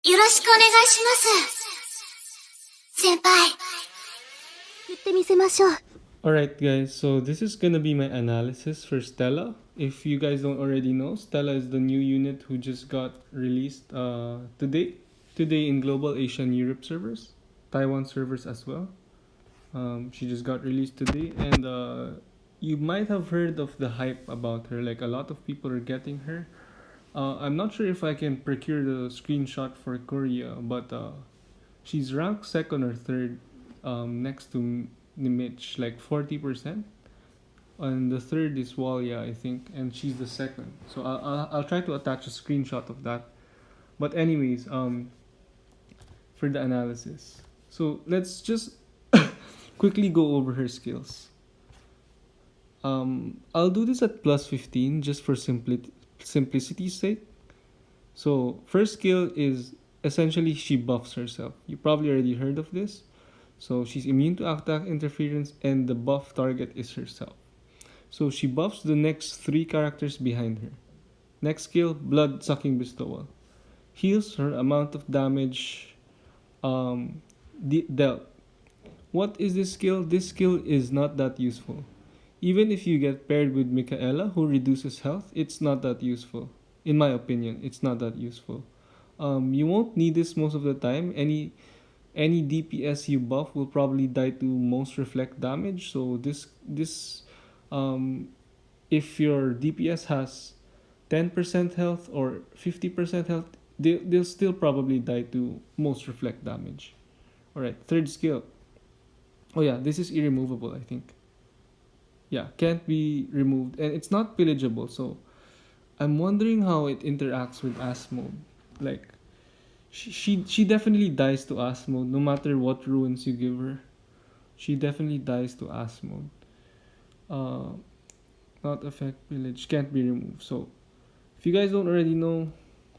よろしくお願いします。先輩。言ってみせましょう。Alright guys, so this is gonna be my analysis for Stella. If you guys don't already know, Stella is the new unit who just got released today in global Asia and Europe servers, Taiwan servers as well. She just got released today, and you might have heard of the hype about her. Like, a lot of people are getting her. I'm not sure if I can procure the screenshot for Korea, but she's ranked second or third, next to Nimich, like 40%. And the third is Walia, I think, and she's the second. So I'll try to attach a screenshot of that. But anyways, for the analysis, so let's just quickly go over her skills. I'll do this at plus 15 just for simplicity's sake. So first skill is essentially she buffs herself. You probably already heard of this. So she's immune to attack interference, and the buff target is herself. So she buffs the next 3 characters behind her. Next skill, blood sucking bestowal. Heals her amount of damage dealt. What is this skill? This skill is not that useful. Even if you get paired with Michaela, who reduces health, it's not that useful. In my opinion, it's not that useful. You won't need this most of the time. Any DPS you buff will probably die to most reflect damage. So if your DPS has 10% health or 50% health, they'll still probably die to most reflect damage. Alright, third skill. Oh yeah, this is irremovable, I think. Yeah, can't be removed, and it's not pillageable, so I'm wondering how it interacts with Asmode. Like, she definitely dies to Asmode, no matter what ruins you give her. She definitely dies to Asmode. Not affect pillage, can't be removed. So, if you guys don't already know,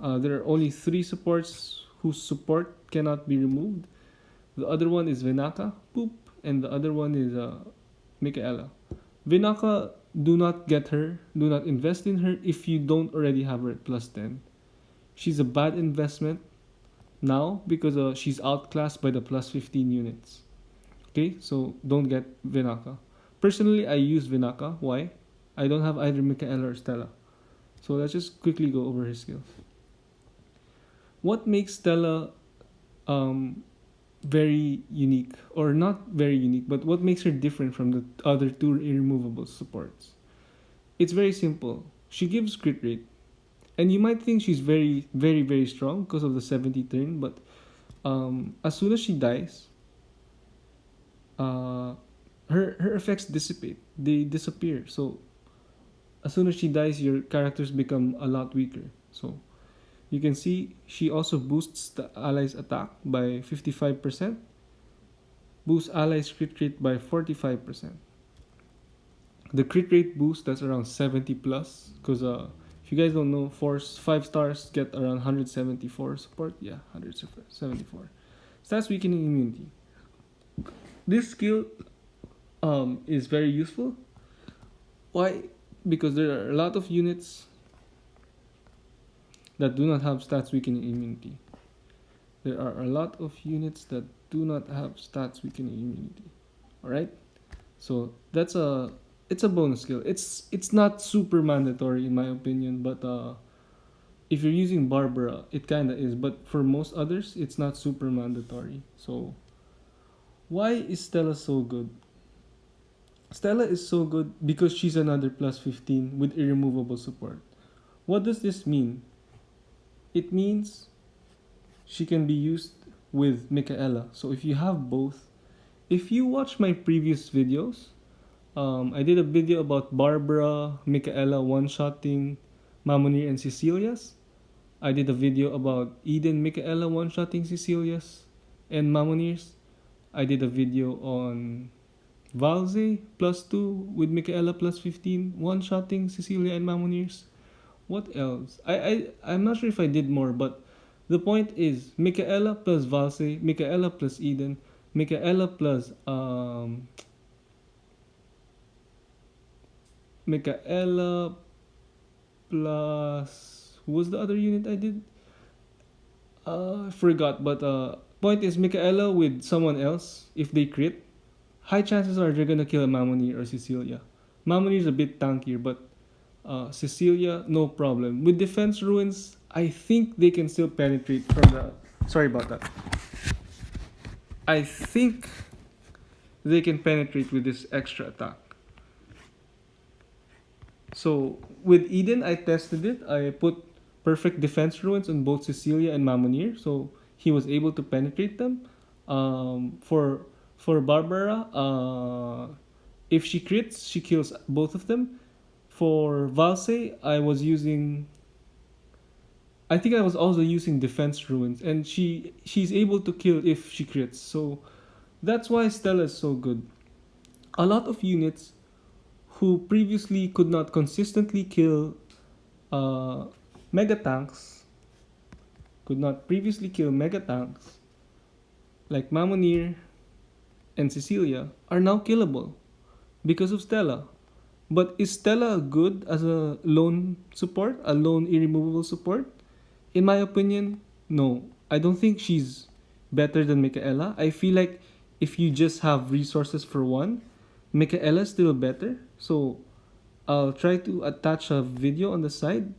there are only 3 supports whose support cannot be removed. The other one is Vinaka, poop, and the other one is Michaela. Vinaka, do not get her, do not invest in her if you don't already have her at plus 10. She's a bad investment now because she's outclassed by the plus 15 units. Okay, so don't get Vinaka. Personally, I use Vinaka. Why? I don't have either Michaela or Stella. So let's just quickly go over her skills. What makes Stella very unique, or not very unique, but what makes her different from the other 2 irremovable supports? It's very simple. She gives crit rate, and you might think she's very, very, very strong because of the 70 turn, but as soon as she dies, her effects dissipate. They disappear. So as soon as she dies, your characters become a lot weaker. So you can see she also boosts the allies' attack by 55%, boosts allies' crit rate by 45%. The crit rate boost, that's around 70 plus, because if you guys don't know, 5 stars get around 174 support. Yeah, 174. Stats weakening immunity. This skill is very useful. Why? Because there are a lot of units that do not have stats weakening immunity. There are a lot of units that do not have stats weakening immunity. Alright? So it's a bonus skill. It's not super mandatory in my opinion, but if you're using Barbara, it kinda is. But for most others, it's not super mandatory. So why is Stella so good? Stella is so good because she's another plus 15 with irremovable support. What does this mean? It means she can be used with Michaela. So if you have both, if you watch my previous videos, I did a video about Barbara, Michaela one-shotting Mamonir and Cecilia's. I did a video about Eden, Michaela one-shotting Cecilia's and Mamonir's. I did a video on Valze plus 2 with Michaela plus 15 one-shotting Cecilia and Mamonir's. What else? I'm not sure if I did more, but the point is Michaela plus Valse, Michaela plus Eden, Michaela plus who was the other unit I did? I forgot, but point is Michaela with someone else, if they crit, high chances are they're gonna kill Mamonir or Cecilia. Mamonir is a bit tankier, but Cecilia, no problem. With defense ruins, I think they can still penetrate from the. Sorry about that. I think they can penetrate with this extra attack. So with Eden, I tested it. I put perfect defense ruins on both Cecilia and Mamonir, so he was able to penetrate them. For Barbara, if she crits, she kills both of them. For Valse, I think I was also using defense ruins, and she's able to kill if she crits. So that's why Stella is so good. A lot of units who previously could not consistently kill mega tanks, like Mamonir and Cecilia, are now killable because of Stella. But is Stella good as a lone support, a lone irremovable support? In my opinion, no. I don't think she's better than Michaela. I feel like if you just have resources for one, Michaela is still better. So I'll try to attach a video on the side.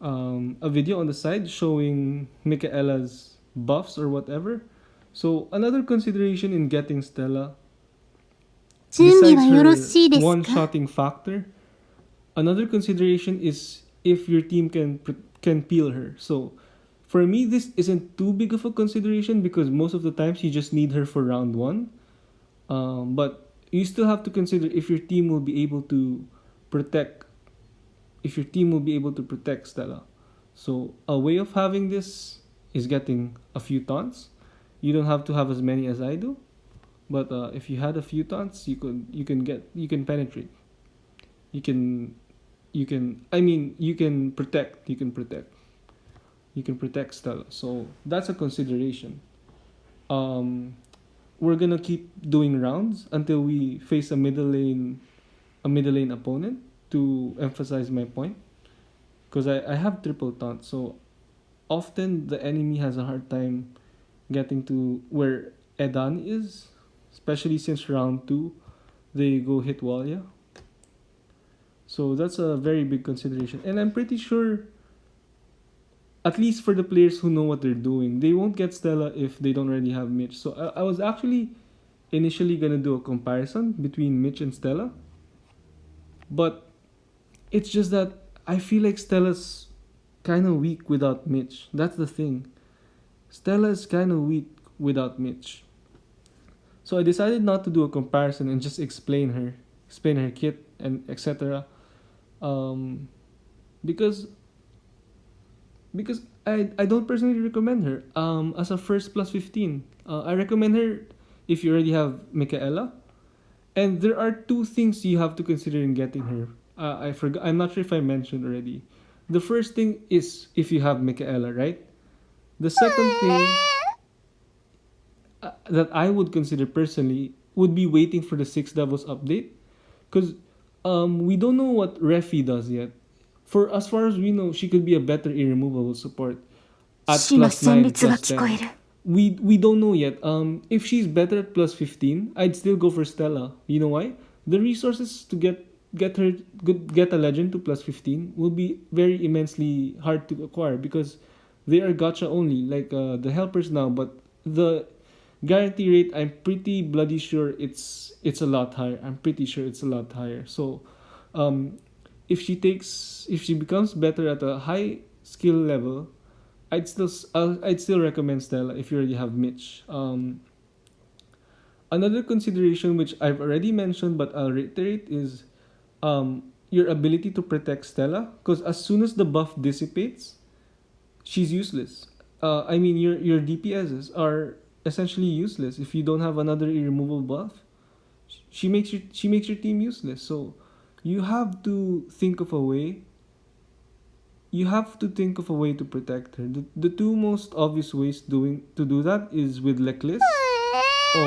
A video on the side showing Michaela's buffs or whatever. So another consideration in getting Stella, 準備は besides よろ her しいですか one-shotting factor, another consideration is if your team can peel her. So for me, this isn't too big of a consideration because most of the times you just need her for round one. But you still have to consider if your team will be able to protect Stella. So a way of having this is getting a few taunts. You don't have to have as many as I do, but if you had a few taunts, you can penetrate. You can protect Stella. So that's a consideration. We're gonna keep doing rounds until we face a middle lane opponent to emphasize my point, because I have triple taunt, so often the enemy has a hard time getting to where Edan is, especially since round 2 they go hit Walia. So that's a very big consideration, and I'm pretty sure, at least for the players who know what they're doing, they won't get Stella if they don't already have Mitch. So I was actually initially gonna do a comparison between Mitch and Stella, but it's just that I feel like Stella's kind of weak without Mitch. That's the thing. Stella is kind of weak without Mitch. So I decided not to do a comparison and just explain her kit and etc. Because I don't personally recommend her as a first plus 15. I recommend her if you already have Michaela. And there are two things you have to consider in getting her. I forgot. I'm not sure if I mentioned already. The first thing is if you have Michaela, right? The second thing that I would consider personally would be waiting for the 6 Devils update, because we don't know what Refi does yet. For as far as we know, she could be a better irremovable support at 死の plus 旋 9, 律が plus 聞こえ 10. る We don't know yet. If she's better at plus 15, I'd still go for Stella. You know why? The resources to get a legend to plus 15 will be very immensely hard to acquire because they are gacha only, like the helpers now. But the guarantee rate, I'm pretty bloody sure it's a lot higher. I'm pretty sure it's a lot higher. So, if she becomes better at a high skill level, I'd still recommend Stella if you already have Mitch. Another consideration which I've already mentioned but I'll reiterate is your ability to protect Stella, because as soon as the buff dissipates, she's useless. Your DPSs are essentially useless if you don't have another irremovable buff. She makes your team useless. So you have to think of a way. You have to think of a way to protect her. The two most obvious ways to do that is with Leklis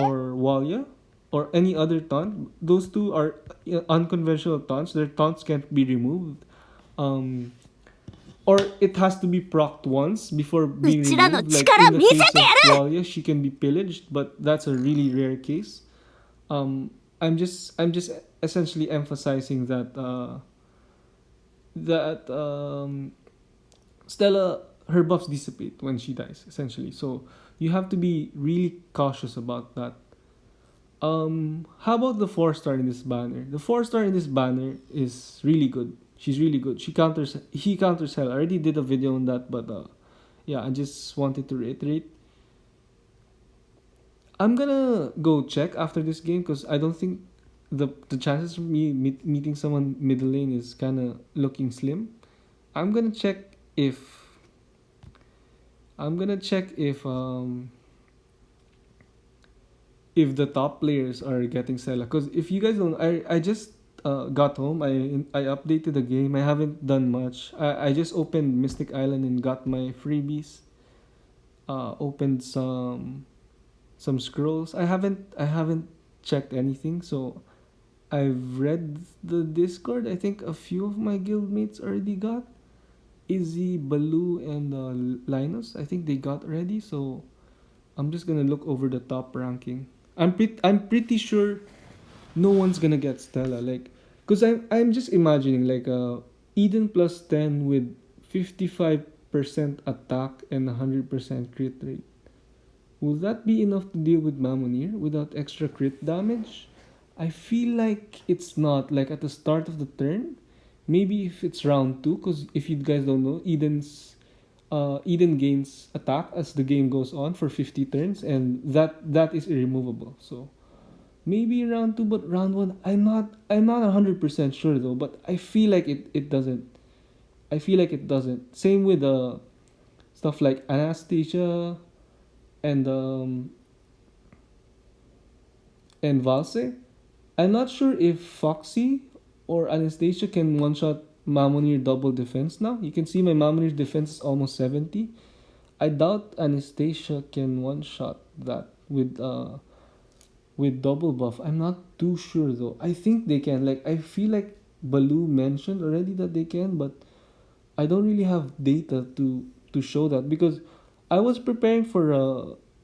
or Walia or any other taunt. Those two are unconventional taunts. Their taunts can't be removed. or it has to be procced once before being うちらの removed. Like 力 in the 見せ case てや of Walia, she can be pillaged, but that's a really rare case. I'm just essentially emphasizing that Stella, her buffs dissipate when she dies, essentially. So you have to be really cautious about that. How about the 4-star in this banner? The 4-star in this banner is really good. She's really good. He counters hell. I already did a video on that, but yeah, I just wanted to reiterate. I'm gonna go check after this game because I don't think the chances of me meeting someone middle lane is kind of looking slim. I'm gonna check if if the top players are getting Stella. Because if you guys don't, I just got home. I updated the game. I haven't done much. I just opened Mystic Island and got my freebies. Opened some scrolls. I haven't checked anything. So I've read the Discord. I think a few of my guildmates already got. Izzy, Baloo, and Linus. I think they got ready. So I'm just gonna look over the top ranking. I'm pretty sure no one's gonna get Stella. Like, cause I'm just imagining like Eden plus 10 with 55% attack and 100% crit rate. Will that be enough to deal with Mamonir without extra crit damage? I feel like it's not. Like at the start of the turn, maybe if it's round 2, because if you guys don't know, Eden gains attack as the game goes on for 50 turns, and that is irremovable. So maybe round 2, but round 1, I'm not 100% sure though. But I feel like it doesn't. I feel like it doesn't. Same with stuff like Anastasia and Valse. I'm not sure if Foxy or Anastasia can one-shot Mamonir double defense now. You can see my Mamonir defense is almost 70. I doubt Anastasia can one-shot that with double buff. I'm not too sure though. I think they can. Like, I feel like Baloo mentioned already that they can, but I don't really have data to show that because I was preparing for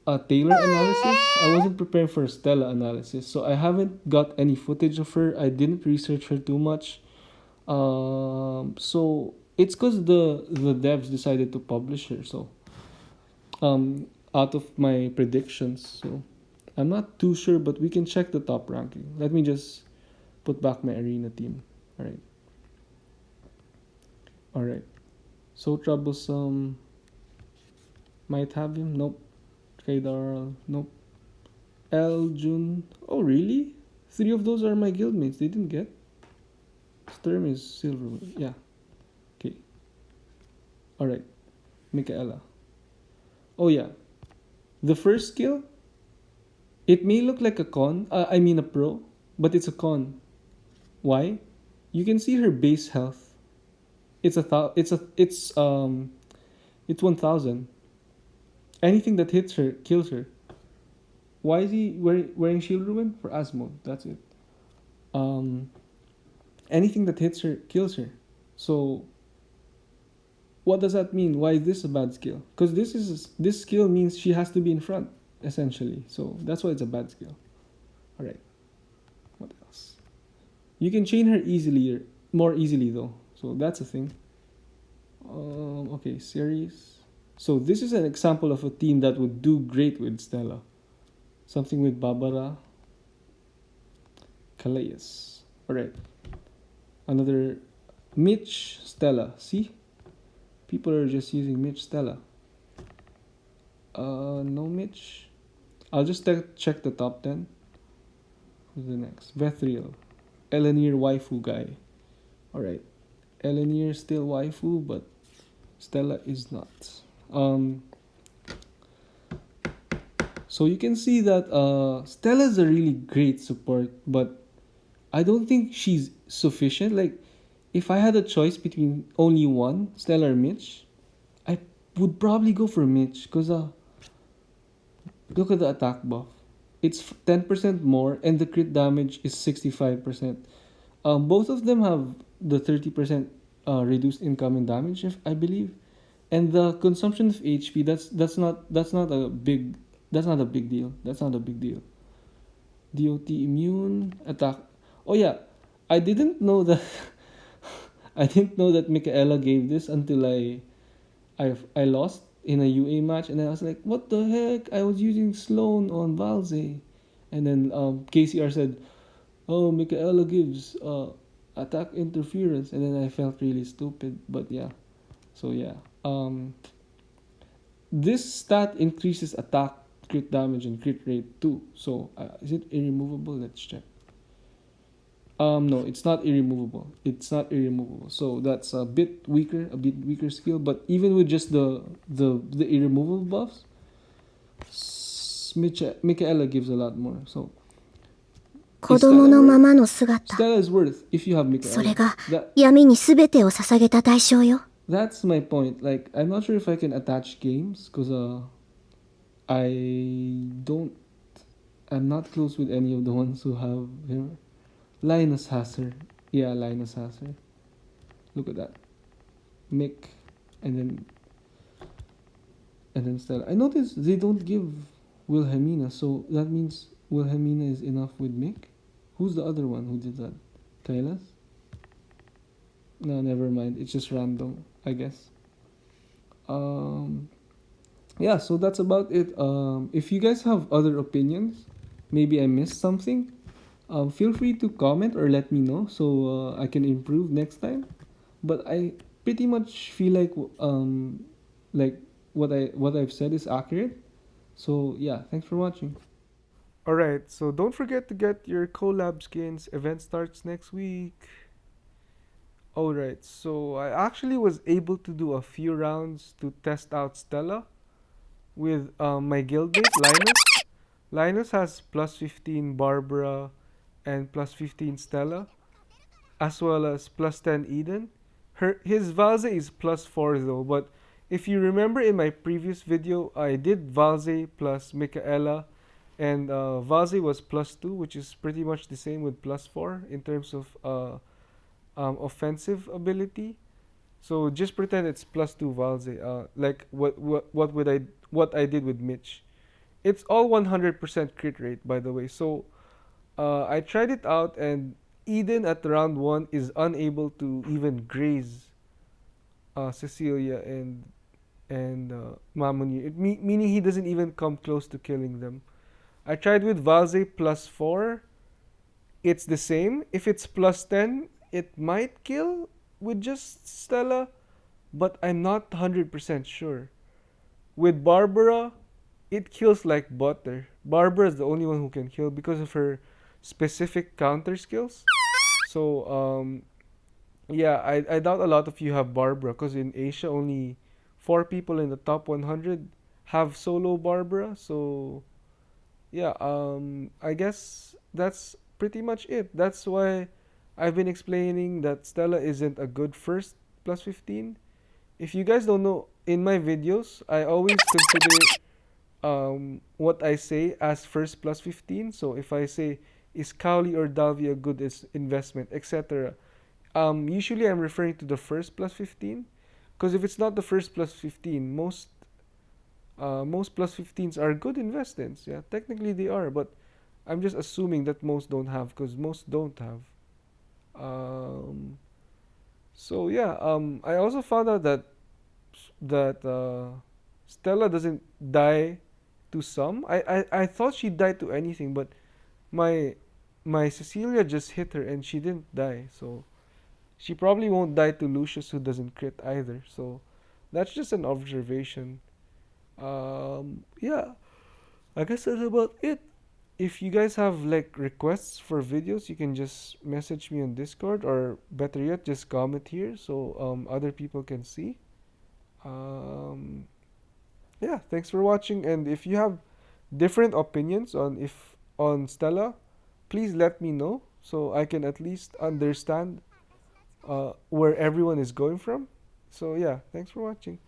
a Taylor analysis. I wasn't preparing for a Stella analysis, so I haven't got any footage of her. I didn't research her too much. So it's because the devs decided to publish her. So out of my predictions, so I'm not too sure, but we can check the top ranking. Let me just put back my arena team. All right. So troublesome. Might have him. Nope. Kaidar. Nope. Jun. Oh, really? 3 of those are my guildmates. They didn't get. Sturm is silver. Yeah. Okay. All right. Michaela. Oh yeah. The first skill. It may look like a con. I mean a pro, but it's a con. Why? You can see her base health. It's 1,000. Anything that hits her kills her. Why is he wearing shield ruin? For Asmode, that's it. Anything that hits her kills her. So what does that mean? Why is this a bad skill? Because this skill means she has to be in front, essentially. So that's why it's a bad skill. Alright. What else? You can chain her more easily though. So that's a thing. Okay, series. So this is an example of a team that would do great with Stella. Something with Barbara. Calais. Alright. Another Mitch Stella. See? People are just using Mitch Stella. No Mitch. I'll just check the top 10. Who's the next? Vethriel. Elenir waifu guy. Alright. Elenir still waifu, but Stella is not. So you can see that Stella is a really great support, but I don't think she's sufficient. Like, if I had a choice between only one, Stella or Mitch, I would probably go for Mitch because look at the attack buff. It's 10% more and the crit damage is 65%. Both of them have the 30% reduced incoming damage, if I believe. And the consumption of HP, that's not a big deal. That's not a big deal. DOT immune attack. Oh yeah, I didn't know that. I didn't know that Michaela gave this until I lost in a UA match, and I was like, what the heck? I was using Sloan on Valze, and then KCR said, oh, Michaela gives attack interference, and then I felt really stupid. But yeah, so yeah, this stat increases attack, crit damage, and crit rate too. So is it irremovable? Let's check. No, it's not irremovable. It's not irremovable. So that's a bit weaker skill. But even with just the irremovable buffs, Michaela gives a lot more. So 子供のままの姿。 Stella is worth if you have それ Michaela. が闇に全てを捧げた代償よ。 That's my point. Like, I'm not sure if I can attach games because I'm not close with any of the ones who have him. Linus has her. Yeah, Linus has her. Look at that. Mick, and then Stella. I noticed they don't give Wilhelmina, so that means Wilhelmina is enough with Mick. Who's the other one who did that? Kailas? No, never mind. It's just random, I guess. Yeah, so that's about it. If you guys have other opinions, maybe I missed something, feel free to comment or let me know so I can improve next time. But I pretty much feel like what I've said is accurate. So yeah, thanks for watching. Alright, so don't forget to get your collab skins. Event starts next week. Alright, so I actually was able to do a few rounds to test out Stella with my guildmate Linus. Linus has plus 15 Barbara and plus 15 Stella, as well as plus 10 Eden. His Valze is plus 4 though, but if you remember in my previous video, I did Valze plus Michaela, and Valze was plus 2, which is pretty much the same with plus 4 in terms of offensive ability. So just pretend it's plus 2 Valze, like what I did with Mitch. It's all 100% crit rate, by the way. So I tried it out, and Eden at round 1 is unable to even graze Cecilia and Mamonir, meaning he doesn't even come close to killing them. I tried with Valze plus 4. It's the same. If it's plus 10, it might kill with just Stella, but I'm not 100% sure. With Barbara, it kills like butter. Barbara is the only one who can kill because of her specific counter skills. So yeah, I doubt a lot of you have Barbara because in Asia only 4 people in the top 100 have solo Barbara. So yeah, I guess that's pretty much it. That's why I've been explaining that Stella isn't a good first plus 15. If you guys don't know, in my videos, I always consider what I say as first plus 15. So if I say, is Cowley or Dalvi a good investment, etc. Usually I'm referring to the first plus 15. Because if it's not the first plus 15, most plus 15s are good investments. Yeah, technically they are, but I'm just assuming that most don't have, because most don't have. So yeah, I also found out that Stella doesn't die to some. I thought she died to anything, but my Cecilia just hit her and she didn't die. So she probably won't die to Lucius, who doesn't crit either. So that's just an observation. Yeah, I guess that's about it. If you guys have like requests for videos, you can just message me on Discord, or better yet, just comment here so other people can see. Yeah, thanks for watching, and if you have different opinions on Stella, please let me know so I can at least understand where everyone is going from. So yeah, thanks for watching.